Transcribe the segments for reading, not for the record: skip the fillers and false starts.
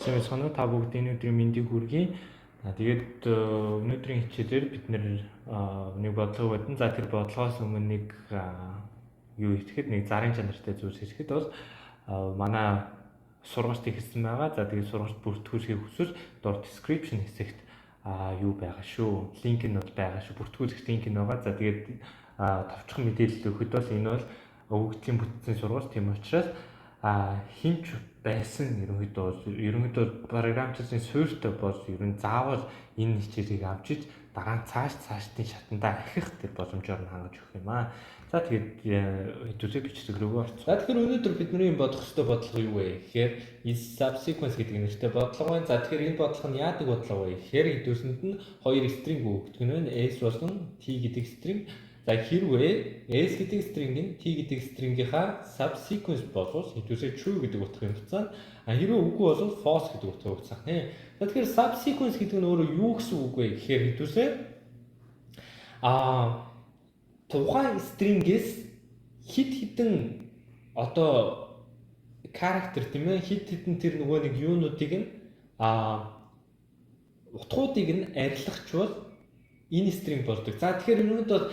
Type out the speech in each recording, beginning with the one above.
Сайн байна уу? Та бүгдийн өнөөдрийн мэндийг хүргэе. Тэгээд өнөөдрийн хичээлээр бид нэг бодлого бодно. За тэр бодлогоос өмнө нэг юу ихэд нэг зарын чанартай зүйлс ихэд бол манай сургуульд ихсэн байгаа. За тэгээд сургуульд бүртгүүлэхийг хүсвэл доор description хэсэгт юу байгаа шүү. Линк нь бол байгаа шүү. Бүртгүүлэх линк нь байгаа. За тэгээд товчхон мэдээлэл өгөхөд бол энэ бол өвгдлийн бүтцийн сургууль. Тийм учраас хинч байсан ерөнхийдөө програмчлалын суурьтай бол ер нь заавал энэ хичээлийг авч иж дараа нь цаашдын шатандаа ахих тэр боломжоор нь хангаж өгөх юм аа. За тэгээд хэдүүлээ бичлэг рүүгээ орцгоо. За тэгэхээр өнөөдөр бидний бодох ёстой бодлого юу вэ гэхээр is subsequence гэдэг нэртэй бодлого байна. За тэгэхээр энэ бодлого нь яадаг бодлого вэ гэхээр хэдүүлсэнд нь хоёр стринг өгдөг нь байна. S болон T гэдэг стринг. За хэрвээ S гэдэг стринг нь T гэдэг стрингийнхаа subsequence болвол хэдүүлээ true гэдэг утгыг буцаана. Хэрвээ үгүй бол false гэдэг утгыг буцаана. За тэгэхээр subsequence гэдэг нь өөрөө юу гэсэн үг вэ гэхээр хэдүүлээ тухайн стрингээс хид хідэн одоо character тийм ээ хид хідэн тэр нөгөө нэг юунуудыг нь утгуудыг нь арилгахчвал энэ стринг болдог. За тэгэхээр өнөөдөр бол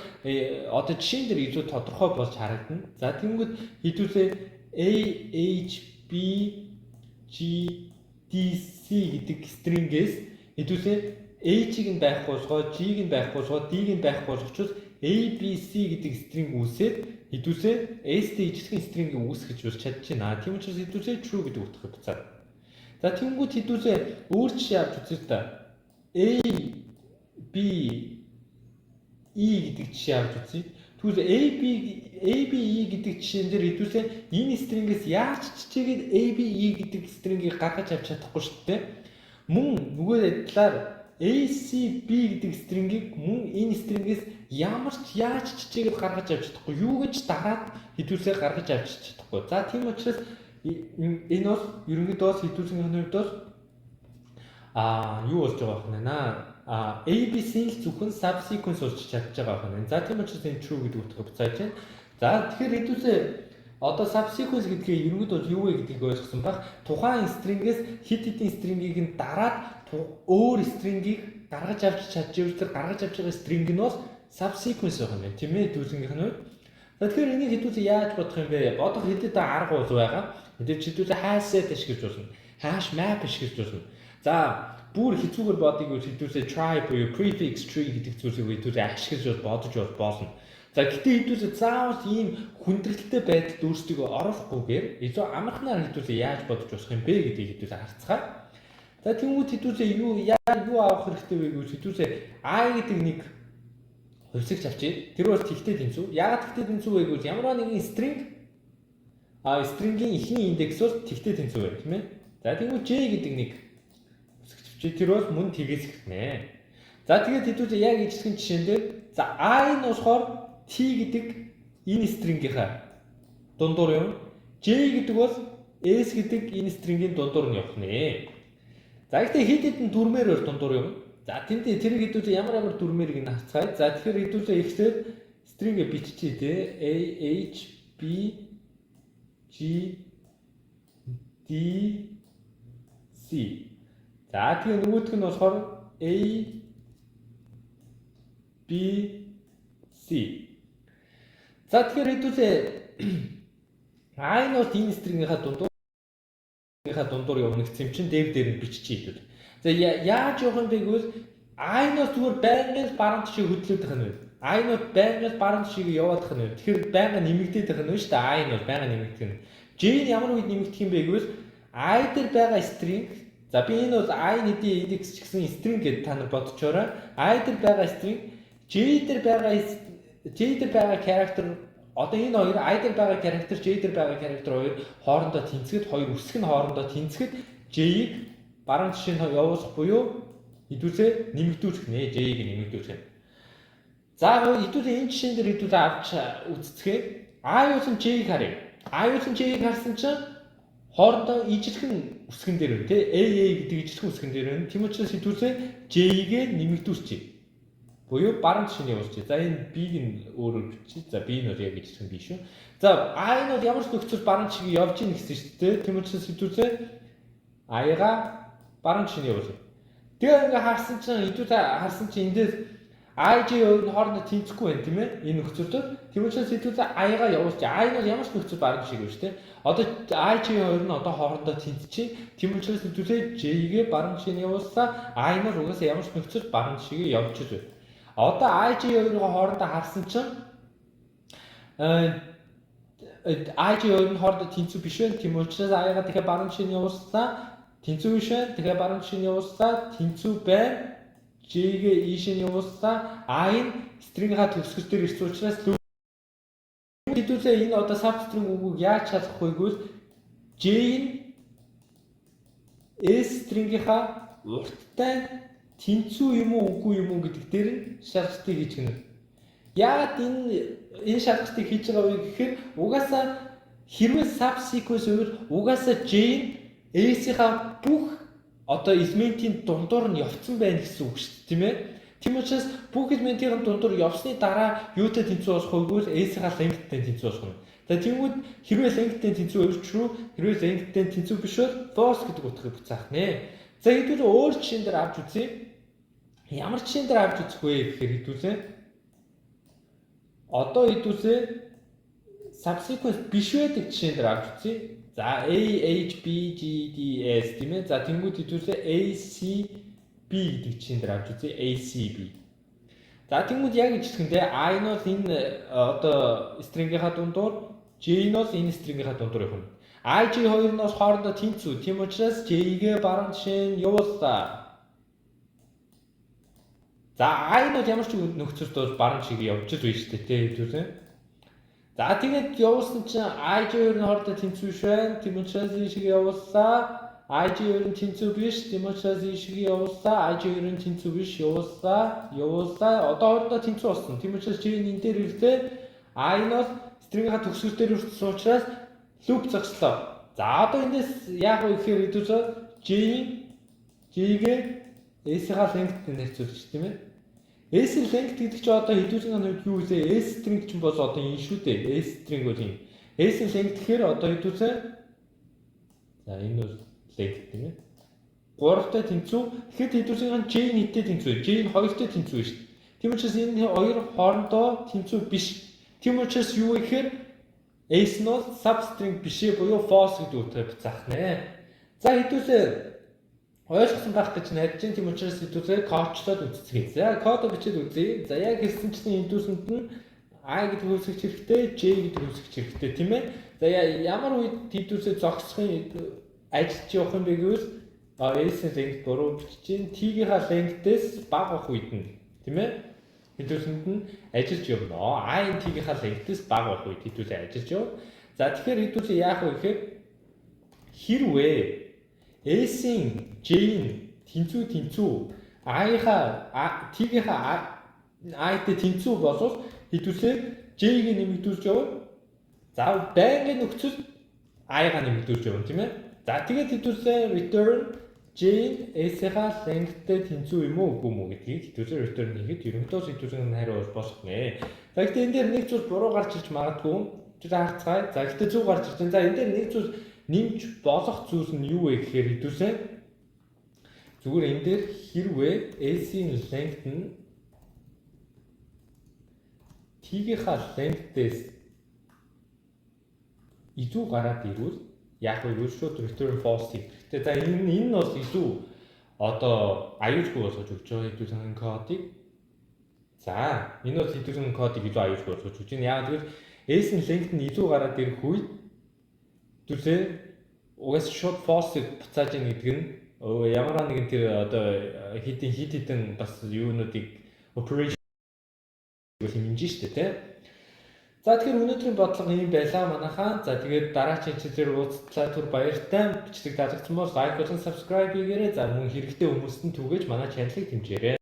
одоо жишээн дээр илүү тодорхой болж харагдана. За тэгвэл хэдүүлээ A, H, B, G, D, C гэдэг стрингээс хэдүүлээ H-ийг нь байхгүй болгоо, G-ийг нь байхгүй болгоо, D-ийг нь байхгүй болгочихвол A, B, C гэдэг стринг үүсээд хэдүүлээ S-тэй ижилхэн стрингийг үүсгэж чадчихна. Тийм учраас хэдүүлээ true гэдэг утгыг буцаад. За тэгвэл хэдүүлээ өөр жишээ авч үзье та. A, B, E гэдэг жишээ авч үзье. Тэгвэл A, B, E гэдэг жишээн дээр хэдүүлээ энэ стрингээс яаж чичээгээд A, B, E гэдэг стрингийг гаргаж авч чадахгүй шүү дээ. Мөн нөгөө талаар A, C, B гэдэг стрингийг мөн энэ стрингээс ямар ч яаж чичээгээд гаргаж авч чадахгүй. Юу гэж дараад хэдүүлээ гаргаж авч чадахгүй. За тийм учраас энэ бол ерөнхийдөө хэдүүлсийн хувьд бол юу болж байгаа юм бэ? ABC-ийн л зөвхөн subsequence болж чадж байгаа юм. За тийм учраас энэ true гэдэг утгыг буцааж байна. За тэгэхээр хэдүүлээ одоо subsequence гэдгийг ерөнхийдөө юу вэ гэдгийг ойлгосон баг. Тухайн стрингээс хид хидийн стрингийг нь дараад өөр стрингийг гаргаж авч чадж тэр гаргаж авч байгаа стринг нь бол subsequence байгаа юм. Тийм ээ дүүсгийнх нь. За тэгэхээр энийг хэдүүлээ яаж бодох юм бэ? Бодох хэдэд арга ус байгаа. Хэдүүлээ хэдүүлээ hash set ашиглаж болно. Hash map ашиглаж болно. За бүр хэцүүгээр бодгийг хэдүүлээ try буюу prefix tree гэдэг зүйлийг хэдүүлээ ашиглаж бодож болно. За гэтээ хэдүүлээ заавал ийм хүндрэлтэй байдалд өөрсдөө орохгүйгээр илүү амархнаар хэдүүлээ яаж бодож болох юм бэ гэдгийг хэдүүлээ харцгаая. За тэгвэл хэдүүлээ юу авах хэрэгтэй вэ гэж хэдүүлээ I гэдэг нэг хувьсагч авчиж тэр бол тэгтэй тэнцүү. Яагаад тэгтэй тэнцүү вэ гэвэл ямар нэгэн string стрингийн ихний индекс бол тэгтэй тэнцүү байна тийм ээ. За тэгвэл J гэдэг нэг тэр бол мөн тгээс гэнэ. За тэгээд хэдүүлээ яг ижлэгэн жишээн дээр за I нь болохоор T гэдэг энэ стрингийнхаа дундуур юм. J гэдэг бол S гэдэг энэ стрингийн дундуур нь явах нэ. За гэхдээ хэд хэдэн дүрмээр бол дундуур юм. За тэмдээ тэр хэдүүлээ ямар дүрмээрийг нь хацгаая. За тэгэхээр хэдүүлээ ихлээр стрингээ биччихье те. A, H, B, G, D, C. За тэгээ нөгөөх нь болохоор A, B, C. За тэгэхээр хэдүүлээ I нь бол энэ стрингийнхаа дундуур явна гэсэн юм чинь дээр нь биччихье хэдүүл. За яаж явах юм бэ гэвэл I нь зүгээр байнгын баруун тишээ хөдлөөд байх нь вэ? I нь байнгын баруун тишээ яваад байх нь вэ? Тэгэхээр байнга нэмэгдээд байх нь шүү дээ. I нь бол байнга нэмэгдэх нь. J нь ямар үед нэмэгдэх юм бэ гэвэл I дээр байгаа стринг за би энэ бол I нэдийн индекс ч гэсэн string гэдээ та нар бодчоорой. I дээр байгаа string, J дээр байгаа character одоо энэ хоёр I дээр байгаа character, J дээр байгаа character хоёр хоорондоо тэнцэхэд хоёр үсэг нь хоорондоо тэнцэхэд J-ийг баруун тишээ нь явуулах буюу хэдүүлээ нэмэгдүүлэх нэ, J-ийг нэмэгдүүлэх. За хэдүүлээ энэ жишээн дээр хэдүүлээ авч үзцгээе. I болон J-ийг харъя. I болон J-ийг харсан чинь хоорондоо ижилхэн үсгэн дээр байна те AA гэдэг ижилхэн үсгэн дээр байна. Тийм учраас хэдүүлээ J-ийг нэмэгдүүлчихье. Буюу баруун тишээ нь явуулчихъя. За энэ B-г нь өөрөөр бичиж. За B нь бол яг ижилхэн B шүү. За I нь бол ямар ч нөхцөл баруун тишээ явж ийн гэсэн шүү дээ. Тийм учраас хэдүүлээ I-га баруун тишийг явуулъя. Тэгээ ингээ харсан чинь хэдүүлээ харсан чинь эндээс IG хоёр нь хоорондоо тэнцэхгүй байна тийм ээ. Энэ нөхцөлд тийм учраас хэдүүлээ I-га явуулчих. I нь ямар ч нөхцөл баруун тишийг байна шүү дээ. Одоо IG хоёр нь одоо хоорондоо тэнцчих. Тийм учраас хэдүүлээ J-гээ баруун тишийг явуулсаа I нь угаасаа ямар ч нөхцөл баруун тишийг явуулчих байна. Одоо IG хоёрын хоорондоо харсан чинь IG хоёр нь хоорондоо тэнцүү биш байна. Тийм учраас I-га дахиад баруун тишийг явуулсаа тэнцүү биш байна. Тэгэхээр баруун тишийг явуулсаа тэнцүү байна. J-гээ ийшээ явуулсаа I нь string-га төгсгөл дээр ирсэн учраас хэдүүлээ энэ одоо substring үгийг яаж шалгах вэ гэвэл J нь S string-ийнхаа урттай тэнцүү юм уу үгүй юм уу гэдэг дээр нь шалгалтыг хийж гэнэ. Яагаад энэ шалгалтыг хийж байгаа вэ гэхээр угаасаа хэрвээ subsequence үгээр угаасаа J нь S-ийнхаа бүх одоо элементийн дундуур нь явцсан байна гэсэн үг шүү дээ, тийм ээ. Тийм учраас бүх элементийн дундуур явсны дараа юутай тэнцүү болох вэ гэвэл S-ийн lengthтэй тэнцүү болох юм. За тэгвэл хэрвээ lengthтэй тэнцүү өвчрүү, хэрвээ lengthтэй тэнцүү биш бол false гэдэг утгыг буцаах нэ. За хэдүүлээ өөр жишээн дээр авч үзье. Ямар жишээн дээр авч үзэх вэ гэхээр хэдүүлээ одоо хэдүүлээ subsequence биш байдаг жишээн дээр авч үзье. За A H B G D S тийм ээ. За тэнгуү хэдүүлээ A C B гэдэг жишээн дээр авч үзье. A C B. За тэнгуү яг гэж хэлэхдээ I нь бол энэ одоо string-ийнхаа дундуур, J нь бол энэ string-ийнхаа дундуур явах юм. I J хоёр нь бол хоорондоо тэнцүү. Тийм учраас J-гээ баруун тишээ нь явууллаа. За I нь бол ямар ч нөхцөлд бол баруун тишээ явж л байна шүү дээ, тийм хэдүүлээ. За тэгээд явуулсан чинь IG хоёр нь хоорондоо тэнцүү биш байна. Тийм учраас энэ шиг явууллаа. IG хоёр нь тэнцүү биш. Тийм учраас энэ шиг явууллаа. IG хоёр нь тэнцүү биш. Явууллаа. Одоо хоорондоо тэнцүү болсон. Тийм учраас J нь энэ дээр ирлээ. I нь бол string-ийнхаа төгсгөл дээр өртсөн учраас loop зогслоо. За одоо эндээс яах вэ гэхээр хэдүүлээ J-гээ S-ийнхаа length-тэй нэрцүүлж тийм ээ. S length гэдэг чинь одоо хэдүүлгийн хувьд юу вэ? S string чинь бол одоо энэ шүү дээ. S string бол энэ. S length гэхээр одоо хэдүүлээ. За энэ бол length тийм ээ. 3-тай тэнцүү. Тэгэхэд хэдүүлгийн J нийтдээ тэнцүү. J нь 2-тай тэнцүү шүү дээ. Тийм учраас энэ хоёр хоорондоо тэнцүү биш. Тийм учраас юу вэ гэхээр S нь бол substring бишээ буюу false гэдэг утгаар буцаах нэ. За хэдүүлээ ойлгосон байх гэж найдаж байна. Тийм учраас хэдүүлээ кодлоод үзцгээе. За код бичээд үзье. За яг хэлсэнчний хэдүүлсэнд нь I гэдэг хөлсөгч хэрэгтэй, J гэдэг хөлсөгч хэрэгтэй тийм ээ. За ямар үед хэдүүлээ зогсохын ажиллаж явах юм бэ гэвэл S-ийн length буруу бичиж чинь T-ийнхаа length-ээс бага байх үед нь тийм ээ. Хэдүүлсэнд нь ажиллаж явна. I-ийн T-ийнхаа length-ээс бага байх үед хэдүүлээ ажиллаж явна. За тэгэхээр хэдүүлээ яах вэ гэхээр хэрвээ S-ийн J-ийн тэнцүү I-ийнхаа T-ийнхаа I-тэй тэнцүү болвол хэдүүлээ J-ийг нэмэгдүүлж явна. За байнгын нөхцөл I-га нэмэгдүүлж явна тийм ээ. За тэгээд хэдүүлээ return J-ийн S-ийнхаа length-тэй тэнцүү юм уу үгүй юм уу гэдгийг хэдүүлээ return хийхэд ерөнхийдөө хэдүүлэн хариу болох нэ. За гэхдээ энэ дээр нэг зүйл буруу гарч ирж магадгүй. Тэр харцгаая. За гэхдээ зөв гарч ирж байна. За энэ дээр нэг зүйл нэмж болох зүйл нь юу вэ гэхээр хэдүүлээ зүгээр энэ дээр хэрвээ S-ийн length нь T-ийнхаа length-ээс илүү гараад ирвэл яг нь шууд return false хийх. Тэгээ за энэ нь бол илүү одоо аюулгүй болгож өгч байгаа хэдүүлэн кодыг. За энэ бол хэдүүлэн кодыг илүү аюулгүй болгож өгч байна. Яг тэгвэл S-ийн length нь илүү гараад ирэх үед түлээ угаас шууд false буцааж ийн гэдэг нь ямар нэгэн тэр одоо хидэн бас юунуудыг operation хэмжиж штэ тий. За тэгэхээр өнөөдрийн бодлого ийм байлаа манайхаа. За тэгээд дараагийн хичээлээр уулзлаа түр баяртай. Бичлэг таалагдсан бол лайк болон subscribe хийгээрэй. За мөн хэрэгтэй хүмүүст нь түгээж манай чаналыг дэмжээрэй.